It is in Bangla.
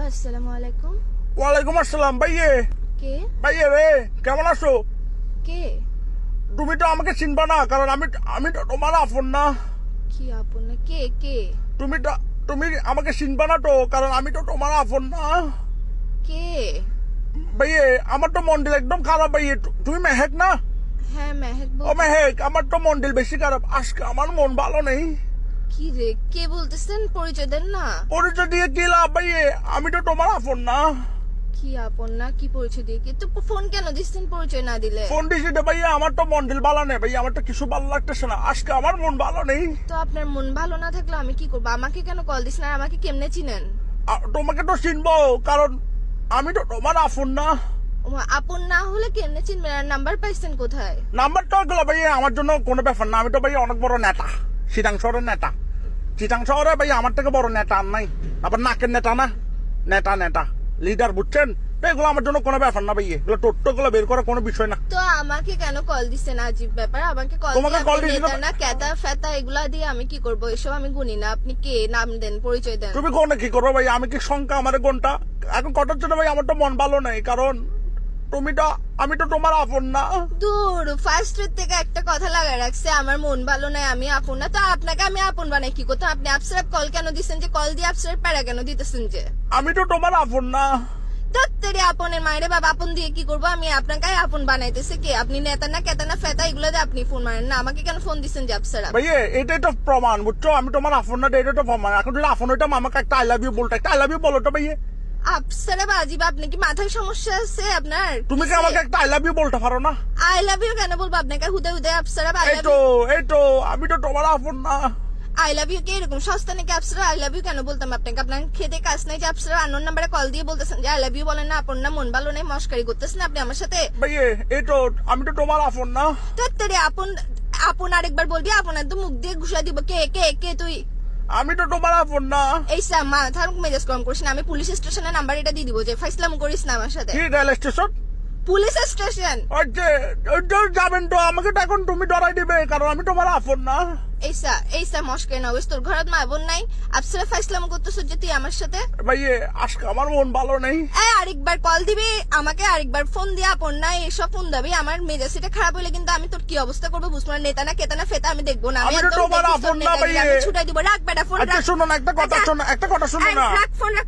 আসসালামু আলাইকুম। ওয়ালাইকুম আসসালাম। ভাইয়ে কে? ভাইয়ে রে, কেমন আছো? কে? তুমি তো আমাকে চিনবা না, কারণ আমি আমি তো তোমার আপন না। কি আপন না? কে কে? তুমি আমাকে চিনবা না তো, কারণ আমি তো তোমার আপন না। কে? ভাইয়ে আমার তো মন্ডল একদম খারাপ। ভাইয়ে তুমি মেহেক না? হ্যাঁ মেহেক ও বল। মেহেক, আমার তো মন্ডল বেশি খারাপ। আজকে আমার মন ভালো নেই। কি রে, কে বলতেছেন? পরিচয় দেন না। পরিচয় দিয়ে কি লাভ ভাইয়ে? আমি তো তোমার আপন না। কি আপন না? কি পরিচয় দিয়ে? কি তো ফোন কেন দিচ্ছেন পরিচয় না দিলে? ফোন দিছি তো ভাইয়া, আমার তো মন্ডল ভালো নেই ভাইয়া, আমার তো কিছু ভালো লাগতেছে না। আজকে আমার মন ভালো নেই। তো আপনার মন ভালো না থাকলে আমি কি করবো? আমাকে কেন কল দিচ্ছেন? আর আমাকে কেমনে চিনেন? তোমাকে তো চিনবো, কারণ আমি তো তোমার আপন না। আপন না হলে কেমনে চিনবেন? আর নাম্বার পাইছেন কোথায়? নাম্বার তো গুলো ভাইয়া আমার জন্য কোনো ব্যাপার না। আমি তো ভাইয়া অনেক বড় নেতা, চিটাং শহরের নেতা। চিটাং শহরে ভাইয়া আমার থেকে বড় নেতা আর নাই। আবার নাকের নেতা না, নেতা নেতা লিডার, বুঝছেন? এগুলো আমার জন্য কোনো ব্যাপার না ভাইয়া, এগুলো টোট্টো গুলো বের করা কোনো বিষয় না। তো আমাকে কেন কল দিচ্ছেন? আজীব ব্যাপার। আমাকে কল তোমাকে দিয়ে call আপনি দিয়েছি তো- নেতা না কেতা ফেতা এগুলা দিয়ে আমি কি করবো? এসব আমি গুনি না। আপনি কে? নাম দেন, পরিচয় দেন। তুমি কোনে কি করো ভাই? আমি কি সংখ্যা আমার কোনটা? এখন কটার জন্য ভাই আমার তো মন ভালো নেই, কারণ আমি তো তোমার আপন না। দূর, ফার্স্ট থেকে একটা কথা লাগা রাখছে, আমার মন ভালো নাই, আমি আপন না। তো আপনাকে আমি আপন বানাই কি করতে? আপনি আপসারাপ কল কেন দিচ্ছেন? যে কল দিয়ে আপসারাপ প্যারা কেন দিতেছেন? যে আমি তো তোমার আপন না। দত্তরে আপনের মায়েরে বাবা, আপন দিয়ে কি করবো? আমি আপনাকে আপন বানাইতেছে কে? আপনি নেতা না কেতা না ফেতা এগুলো দিয়ে আপনি ফোন মারেন না। আমাকে কেন ফোন দিচ্ছেন যে আপসারাপ? ভাইয়া এটাই তো প্রমাণ, বুঝছো? আমি তোমার আপন না, এটাই তো প্রমাণ। এখন যদি আপন হইতাম আমাকে একটা আই লাভ ইউ বলতো, একটা আই লাভ ইউ বলো তো ভাইয়া। আপসারাপ আজিব, আপনি কি মাথায় সমস্যা আছে আপনার? তুমি কি আমাকে একটা আই লাভ ইউ বলতে পারো না? আই লাভ ইউ কেন বলবো আপনাকে? হুদে হুদে আপসারাপ আই লাভ এই তো আমি তো তোমার আপন না। আই লাভ ইউ কে এরকম সস্তা নাকি? আপসারা আই লাভ ইউ কেন বলতাম আপনাকে? আপনার খেতে কাজ নাই যে আপসারা আননোন নাম্বারে কল দিয়ে বলতেছেন যে আই লাভ ইউ বলেন না? আপন না, মন ভালো নেই, মস্কারি করতেছেন আপনি আমার সাথে। ভাইয়া এই তো আমি তো তোমার আপন না। তোর আপন আপন আরেকবার বলবি, আপন একদম মুখ দিয়ে ঘুষা দিব। কে কে কে তুই? আমি তো তোমার আপন না। এই স্যার মাথার মেজাজ কম করিস না। আমি পুলিশ স্টেশনের নাম্বার এটা দিয়ে দিব, যে ফাইসলাম করিস না আমার সাথে। কি রেল স্টেশন? Police station. ওই যে যাবেন তো, আমাকে তো এখন তুমি ডরাই দিবে, কারণ আমি তোমার আপন না। এই স্যার মস্কারি না হইস। তোর ঘরত মা বোন নাই? আপসারা ফাইসলাম করতেছ যে তুই আমার সাথে? ভাইয়া আজকে আমার মন ভালো নেই। আরেকবার কল দিবি আমাকে, আরেকবার ফোন দিয়ে আপন না এসব ফোন দিবি। আমার মেজাজ এটা খারাপ হইলে কিন্তু আমি তোর কি অবস্থা করবো বুঝবো না। নেতা না কেতা না ফেতা আমি দেখবো না। আমি তো একদম তোমার দেখিস তোর আপন না নেতাগিরি, ভাইয়ে। আমি ছুটাই দিব। রাখ বেটা ফোন, আচ্ছা রাখ। শোনো না, একটা কথা শোনো না। রাখ ফোন, রাখ।